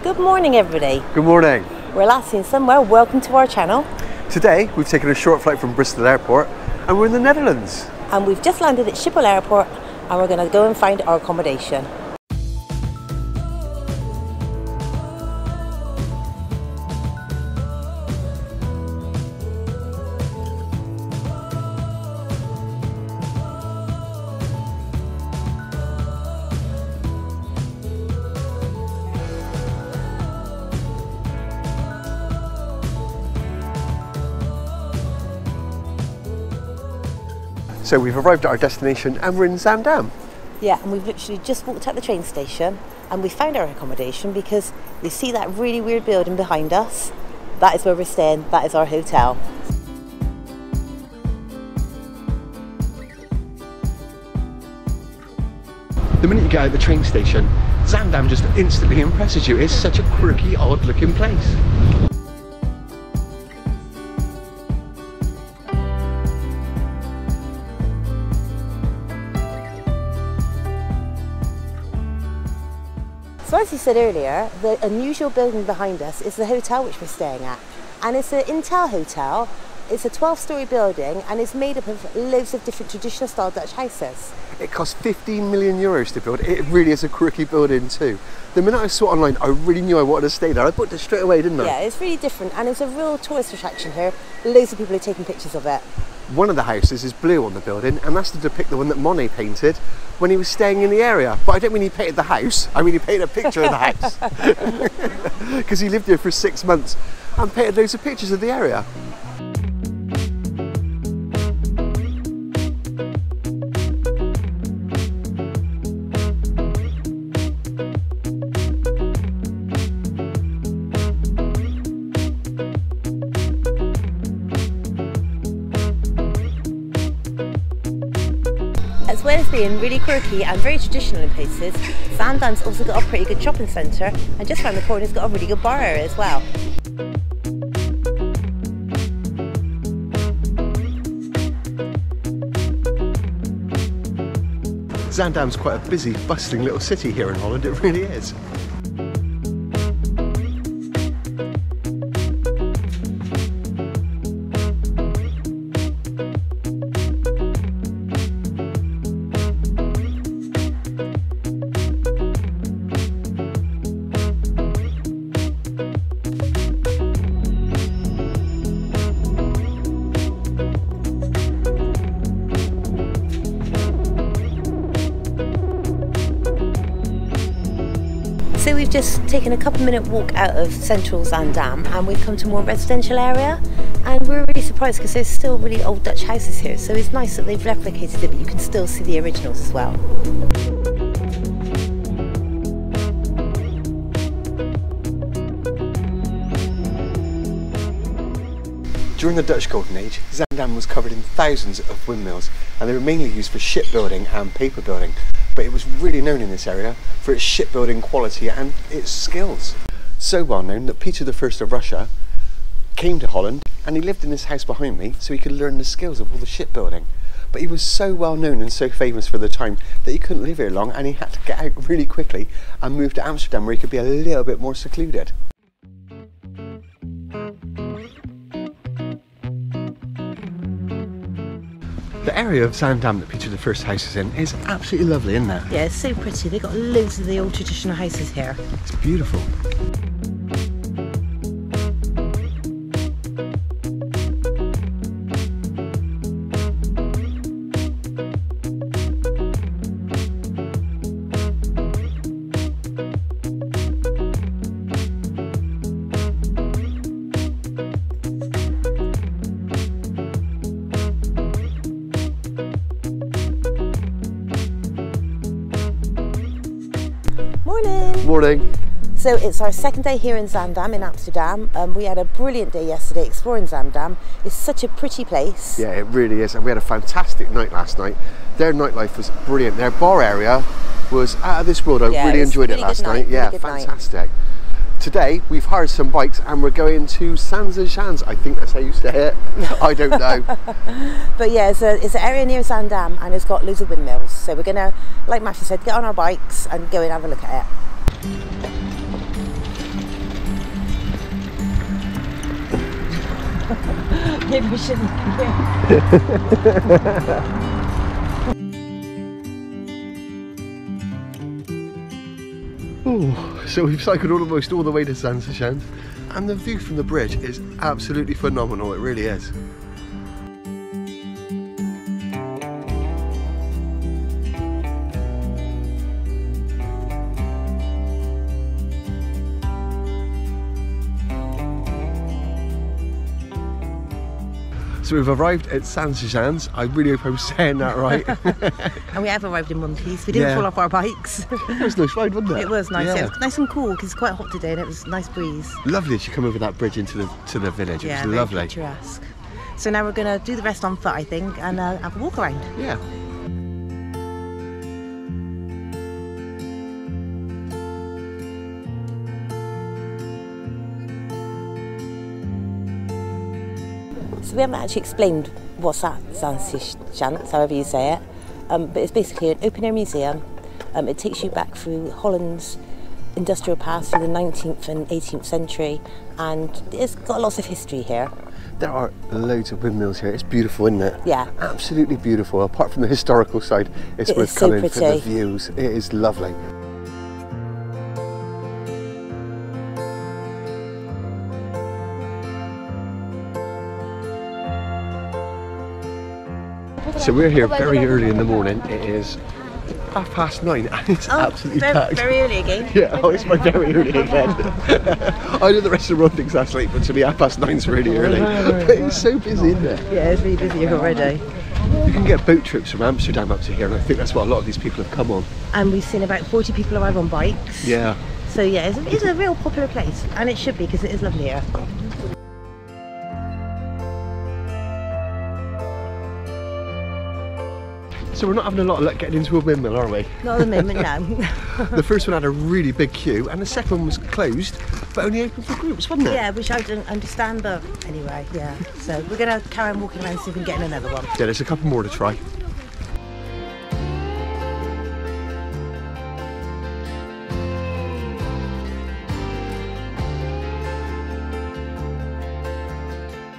Good morning, everybody. Good morning. We're last seen somewhere. Welcome to our channel. Today we've taken a short flight from Bristol Airport and we're in the Netherlands. And we've just landed at Schiphol Airport and we're going to go and find our accommodation. So we've arrived at our destination and we're in Zaandam. Yeah, and we've literally just walked out the train station and we found our accommodation because you see that really weird building behind us? That is where we're staying, that is our hotel. The minute you get out of the train station, Zaandam just instantly impresses you. It's such a quirky, odd looking place. So as you said earlier, the unusual building behind us is the hotel which we're staying at. And it's an Intel hotel. It's a 12-storey building and it's made up of loads of different traditional style Dutch houses. It cost 15 million euros to build. It really is a quirky building too. The minute I saw it online, I really knew I wanted to stay there. I booked it straight away, didn't I? Yeah, it's really different and it's a real tourist attraction here. Loads of people are taking pictures of it. One of the houses is blue on the building and that's to depict the one that Monet painted when he was staying in the area. But I don't mean he painted the house, I mean he painted a picture of the house. Because he lived here for 6 months and painted loads of pictures of the area. As well as being really quirky and very traditional in places, Zaandam's also got a pretty good shopping centre and just around the corner it's got a really good bar area as well. Zaandam's quite a busy, bustling little city here in Holland, it really is. So we've just taken a couple-minute walk out of central Zaandam and we've come to a more residential area and we're really surprised because there's still really old Dutch houses here, so it's nice that they've replicated it but you can still see the originals as well. During the Dutch Golden Age, Zaandam was covered in thousands of windmills and they were mainly used for shipbuilding and paper building. But it was really known in this area for its shipbuilding quality and its skills. So well known that Peter I of Russia came to Holland and he lived in this house behind me so he could learn the skills of all the shipbuilding. But he was so well known and so famous for the time that he couldn't live here long and he had to get out really quickly and move to Amsterdam where he could be a little bit more secluded. The area of Zaandam that Peter I's house is in is absolutely lovely, isn't it? Yeah, it's so pretty. They've got loads of the old traditional houses here. It's beautiful. Morning! Morning. So it's our second day here in Zaandam in Amsterdam. We had a brilliant day yesterday exploring Zaandam. It's such a pretty place. Yeah, it really is, and we had a fantastic night last night. Their nightlife was brilliant. Their bar area was out of this world. I really enjoyed it last night. Yeah, fantastic. Today we've hired some bikes and we're going to Zaanse Schans. I think that's how you say it. I don't know. But yeah, it's an area near Zaandam and it's got loads of windmills. So we're gonna, like Matthew said, get on our bikes and go and have a look at it. Maybe we shouldn't. Oh, so we've cycled almost all the way to Zaanse Schans, and the view from the bridge is absolutely phenomenal, it really is. So we've arrived at Zaanse Schans. I really hope I'm saying that right. And we have arrived in one piece. We didn't fall off our bikes. It was nice ride, wasn't it? It was nice. Yeah. It was nice and cool because it's quite hot today and it was a nice breeze. Lovely as you come over that bridge into the village. It was lovely. Picturesque. So now we're going to do the rest on foot, I think, and have a walk around. Yeah. So we haven't actually explained what's at Zaanse Schans, however you say it, but it's basically an open-air museum. It takes you back through Holland's industrial past through the 19th and 18th century, and it's got lots of history here. There are loads of windmills here. It's beautiful, isn't it? Yeah. Absolutely beautiful. Apart from the historical side, it's worth coming for the views. It is lovely. So we're here very early in the morning. It is 9:30 and it's absolutely packed. Very early again. Yeah, it's my very early again. I know the rest of the world thinks that's late, but to me 9:30 is really early. But it's so busy, isn't it? Yeah, it's really busy here already. You can get boat trips from Amsterdam up to here, and I think that's what a lot of these people have come on. And we've seen about 40 people arrive on bikes. Yeah. So yeah, it's a real popular place, and it should be because it is lovely here. So we're not having a lot of luck getting into a windmill, are we? Not at the moment, no. The first one had a really big queue, and the second one was closed, but only open for groups, wasn't it? Yeah, which I don't understand, but anyway, yeah. So we're going to carry on walking around and see if we can get in another one. Yeah, there's a couple more to try.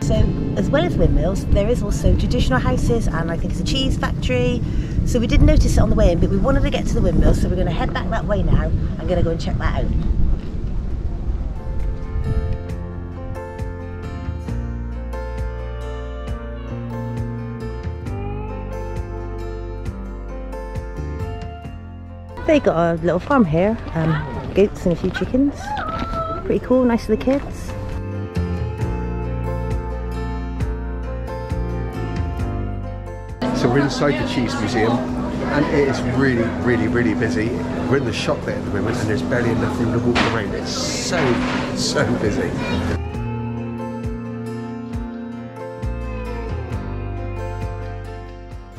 So, as well as windmills, there is also traditional houses, and I think it's a cheese factory. So we did notice it on the way in, but we wanted to get to the windmills, so we're going to head back that way now. I'm going to go and check that out. They got a little farm here, goats and a few chickens. Pretty cool, nice for the kids. So we're inside the cheese museum, and it is really, really, really busy. We're in the shop bit at the moment, and there's barely enough room to walk around. It's so busy.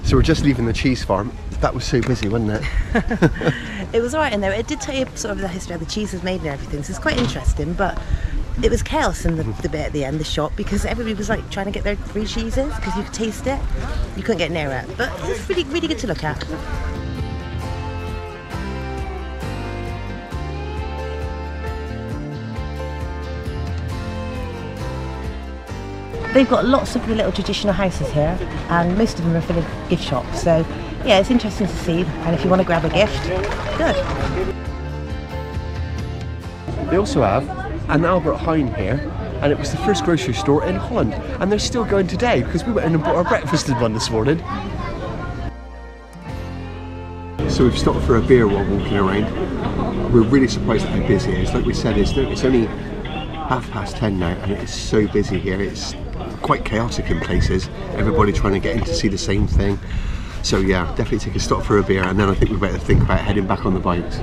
So we're just leaving the cheese farm. That was so busy, wasn't it? It was alright in there. It did tell you sort of the history of the cheese was made and everything, so it's quite interesting, but it was chaos in the bit at the end, the shop, because everybody was like trying to get their free cheeses because you could taste it. You couldn't get near it, but it's really, really good to look at. They've got lots of little traditional houses here, and most of them are full of gift shops, so yeah, it's interesting to see, and if you want to grab a gift, good. They also have an Albert Heijn here, and it was the first grocery store in Holland, and they're still going today because we went in and bought our breakfast in one this morning. So we've stopped for a beer while walking around. We're really surprised at how busy it is. Like we said, it's only 10:30 now, and it's so busy here. It's quite chaotic in places. Everybody trying to get in to see the same thing. So yeah, definitely take a stop for a beer, and then I think we better think about heading back on the bikes.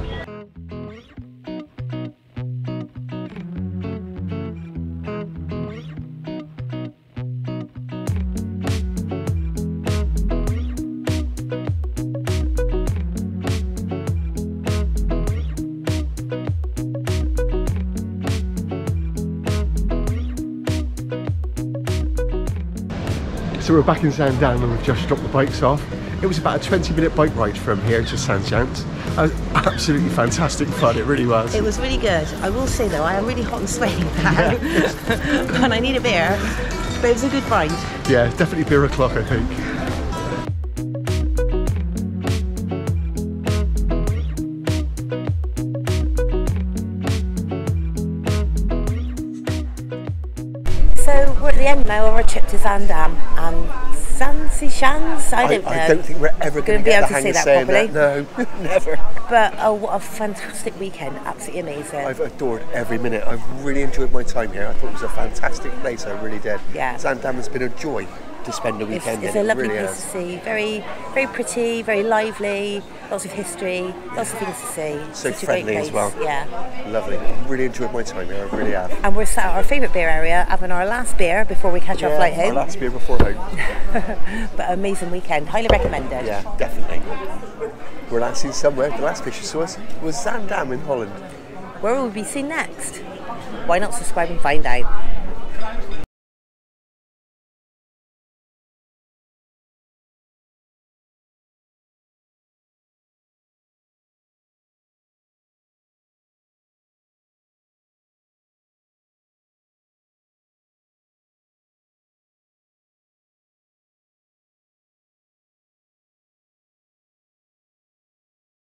So we're back in Zaandam and we've just dropped the bikes off. It was about a 20-minute bike ride from here to Zaanse Schans. Absolutely fantastic fun, it really was. It was really good. I will say though, I am really hot and sweaty now. And I need a beer, but it was a good find. Yeah, definitely beer o'clock, I think. So we're at the end now of our trip to Zaandam and Zaanse Schans. I don't know. I don't think we're ever going to be get able the to say hang of that saying properly. that. No, never. But what a fantastic weekend, absolutely amazing. I've adored every minute. I've really enjoyed my time here. I thought it was a fantastic place, I really did. Yeah. Zaandam has been a joy to spend a weekend It's in. a lovely really place to see, very very pretty, very lively, lots of history, lots of things to see. So Such a great friendly place. as well. Yeah. Lovely. Really enjoyed my time here, I really have. And we're sat at our favourite beer area, having our last beer before we catch our flight Our home. last beer before home. But amazing weekend, highly recommended. Yeah, definitely. We're last seen somewhere. The last place you saw us was Zaandam in Holland. Where will we be seen next? Why not subscribe and find out?